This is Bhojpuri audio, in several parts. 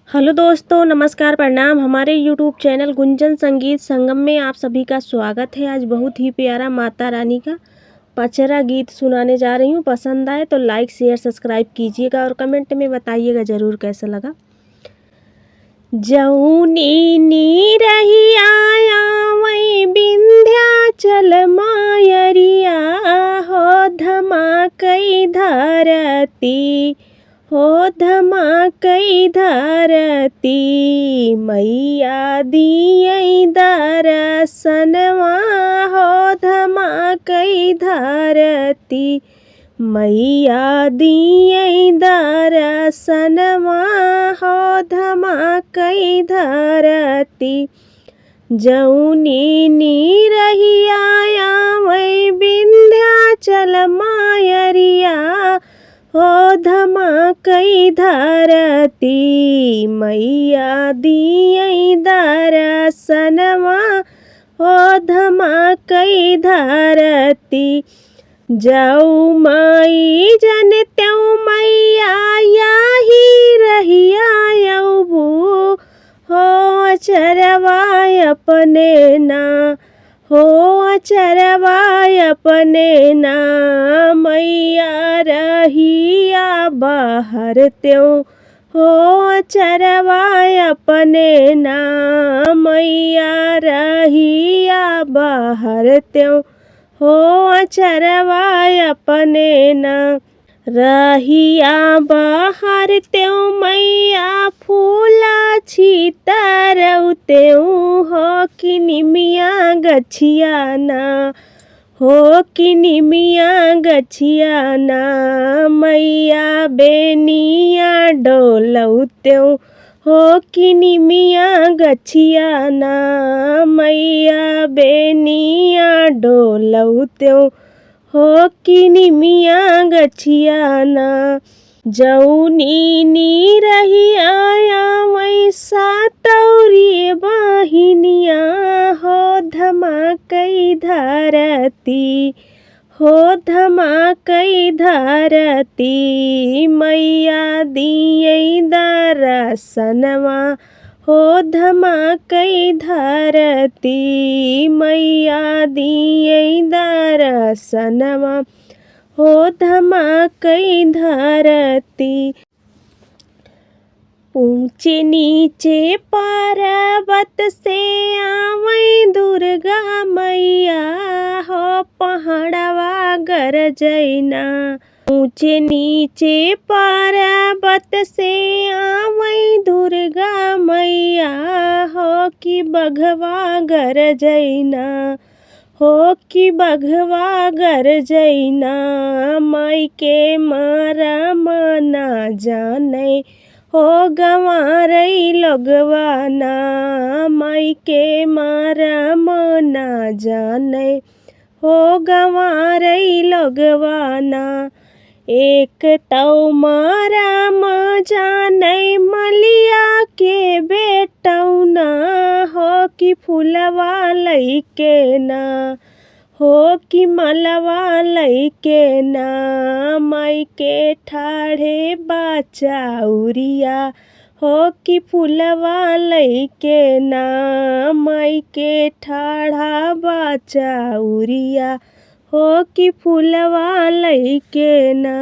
हेलो दोस्तों, नमस्कार, प्रणाम। हमारे यूट्यूब चैनल गुंजन संगीत संगम में आप सभी का स्वागत है। आज बहुत ही प्यारा माता रानी का पचरा गीत सुनाने जा रही हूँ। पसंद आए तो लाइक शेयर सब्सक्राइब कीजिएगा और कमेंट में बताइएगा ज़रूर कैसा लगा। जौनी नीरही आया वही विंध्याचल मायरिया हो धमाकई धरती हो धमाकई धरती मैया दियई दरसनवा हो धमाकई धरती मैया दियई दरसनवा हो धमाकई धरती जौनी नीरही आया वही विंध्याचल मायरिया हो धमाकई धरती मैया दियई दरसनवा हो धमाकई धरती जाऊ माई जन त्यों मैया याही रहिया यौबू हो चरवाय अपने ना हो चरवाय अपने ना मैया रहिया बाहर त्यों हो चरवाय अपने ना मैया रहिया बाहर त्यों हो चरवाय अपने ना रहिया बाहर त्यों मैया फूला छितरऊ त्यों हो कि निमिया गछिया ना हो कि निमिया गछिया ना मैया बेनिया डोलऊ त्यों हो कि निमिया गछिया ना मैया बेनिया डोलऊ त्यों हो कि निमिया गछिया ना जौनी नीरही आया वैसा तौरी बाहिनिया हो धमाकई धरती हो धमाकई धरती मैया दियई दरसनवा हो धमाकई धरती मैया दियई दरसनवा हो धमाकई धरती ऊंचे नीचे पर्वत से आवई दुर्गा मैया हो पहाड़वा गरजैना ऊंचे नीचे पर्वत से आवई दुर्गा मैया हो कि बघवा गरजैना हो कि बघवा गरजैना माई के मारा मना जाने हो गंवारई लोगवाना माई के मारा मना जाने हो गंवारई लोगवाना एक तौ मारा म जाने मलिया के बेटौना हो कि फूलवा लईके ना हो कि मलवा लईके ना माई के ठाढ़े बाचाउरिया हो कि फूलवा लईके ना माई के ठाढ़ा बाचाउरिया हो कि फूलवा लईके ना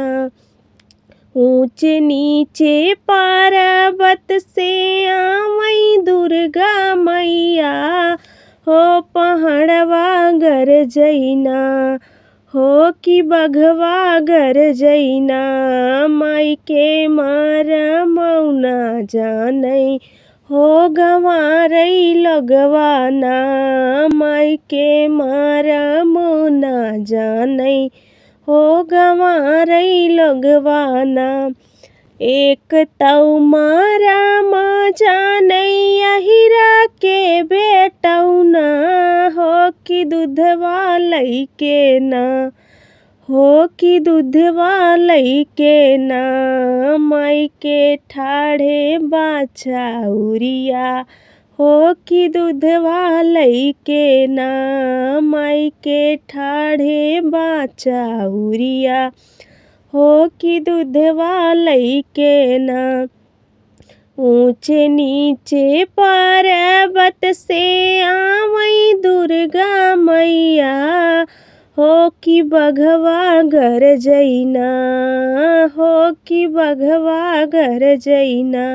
ऊंचे नीचे पर्वत से आवई दुर्गा मैया हो पहाड़वा गरजैना हो कि बघवा गरजैना माई के मारा मौना जाने हो गंवारई लोगवाना माई के मारा मौना जाने हो गंवारई लोगवाना एक तौ मारा म जाने अहिरा के बेटौना हो कि दूधवा लईके ना हो कि दूधवा लईके ना माई के ठाढ़े बाचाउरिया हो कि दूधवा लईके ना माई के ठाढ़े बाचाउरिया हो कि दूधवा लईके ना ऊंचे नीचे पर्वत से आवई दुर्गा मैया, हो कि बघवा गरजइना, हो कि बघवा गरजइना।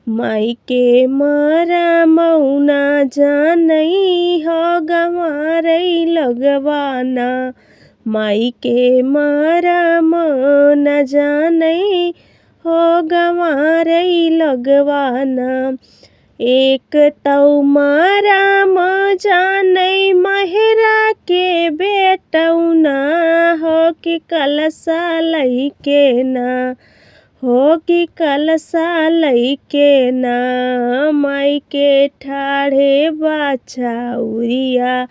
माई के मरमऊ ना जानई, हो गंवारई लगवाना। माई के मरमऊ न जानई, हो गंवारई लगवाना। एक तौ मरम जानई महरा के बेटौना, हो कि कलसा लइके ना, हो कि कलसा लइके ना। माई के ठाढ़े बाछाउरिया,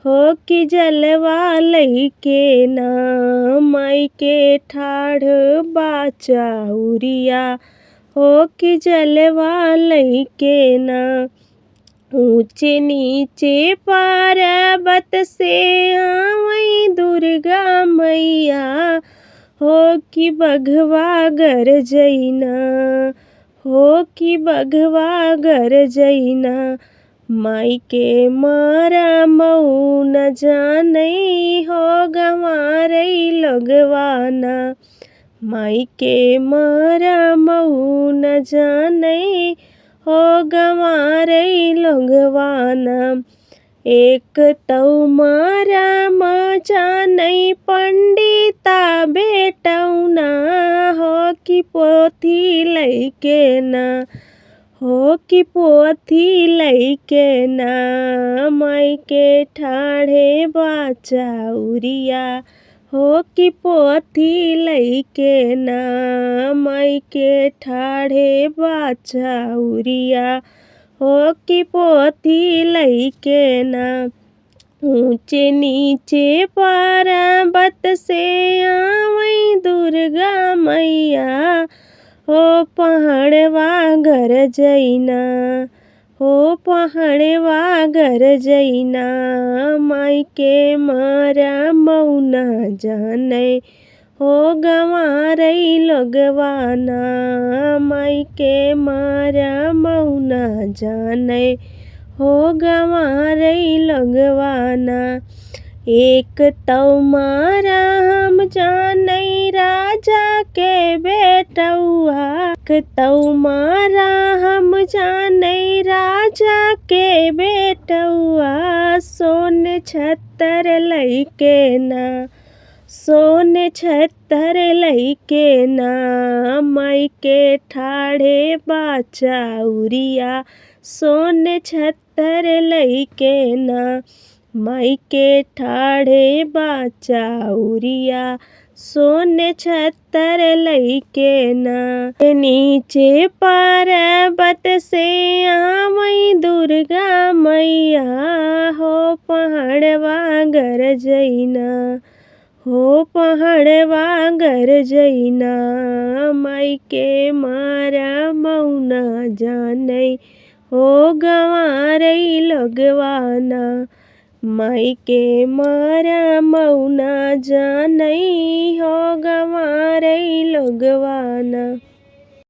हो कि जलवा लइके ना। माई के ठाढ़ बाछाउरिया, हो कि जलवा लइके ना। ऊंचे नीचे पर्वत से आवई दुर्गा मैया, हो कि बघवा गरजइना, हो कि बघवा गरजइना। माई के मरमऊ न जानई, हो गंवारई लगवाना। माई के मरमऊ न जानई, हो गंवारई लगवाना। एक तौ मरम जानई पंडिता बेटौना, हो कि पोथी लइके ना, हो कि पोथी लइके ना। माई के ठाढ़े बाछाउरिया, हो कि पोथी लइके ना। माई के ठाढ़े बाछाउरिया, हो कि पोथी लइके ना। ऊंचे नीचे पर्वत से आवई दुर्गा मैया, हो पहाड़वा गरजइना, हो पहाड़वा गरजइना। माई के मरमऊ न जानई, हो गंवारई लगवाना। माई के मरमऊ न जानई, हो गंवारई लगवाना। एक तौ मरम जानई राजा के बेटौआ, एक तौ मरम जानई राजा के बेटौआ। सोन छतर लइके ना, सोन छतर लइके ना। माई के ठाढ़े बाछाउरिया, सोन छतर लइके ना। माई के ठाढ़े बाछाउरिया, सोन छतर लइके ना। नीचे पर्वत से आवई दुर्गा मैया, हो पहाड़वा गरजइना, हो पहाड़वा गरजइना। माई के मरमऊ न जानई, हो गंवारई लगवाना। माई के मरमऊ न जानई, हो गंवारई लगवाना।